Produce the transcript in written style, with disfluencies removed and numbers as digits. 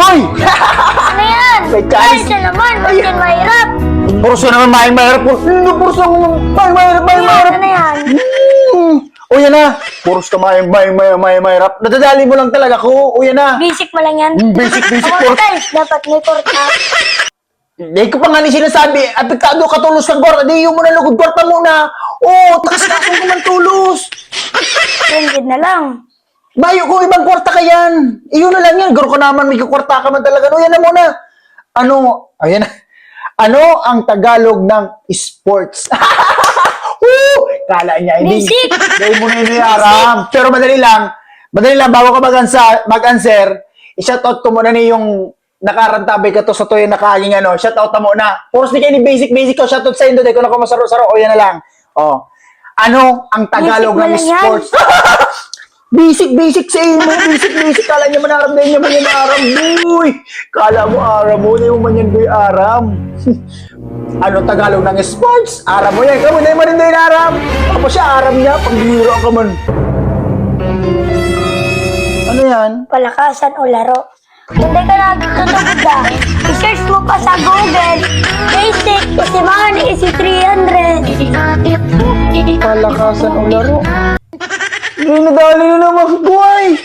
Uy! Ano yan? May chalice. Ay, naman. Bakit mahirap? Purso naman mahirap. Hindi, purso mahirap. Ano yan? O yan na. Puros ka mahirap. Nadadali mo lang talaga ko. O yan na. Basic mo lang yan. Basic. Mga times, dapat may kurta. Hindi ko pa nga ni sinasabi. Apektado ka tulos kang kwarta. Di yung muna lugod kwarta muna. Oo, takas-takas mo man tulos. 100 na lang. Bayo ko, ibang kwarta ka yan. Iyon na lang yan. Garo ka naman, may kwarta ka man talaga. No, yan na muna. Ayan na. Ano ang Tagalog ng sports? Woo! Kala niya, hindi. Basic. Dahil mo na iniaram. Pero madali lang, bago ka mag-answer, i-shoutout ko muna ni yung nakarantabi ka to sa tuyo nakaaging shoutout mo na. Puros ni kayo ni basic ko, shoutout sa indo, dahil ko na masaro-saro, o yan na lang. O, ano ang Tagalog Basic mo ng lang yan. sports? Basic sa iyo mo. Basic. Kala niya manaram din niya man yan aram. Boy! Kala mo aram mo. Hindi mo man yan boy aram. Anong Tagalog ng sports? Aram mo yan. Kamu na yung marinda yung aram. Ako siya aram niya. Pagbiro ka man. Ano yan? Palakasan o laro. Kung di ka natututugod ka, i-search mo pa sa Google. Basic, isimahan ni isi 300. Palakasan o laro. Hindi nadali na naman. Boy!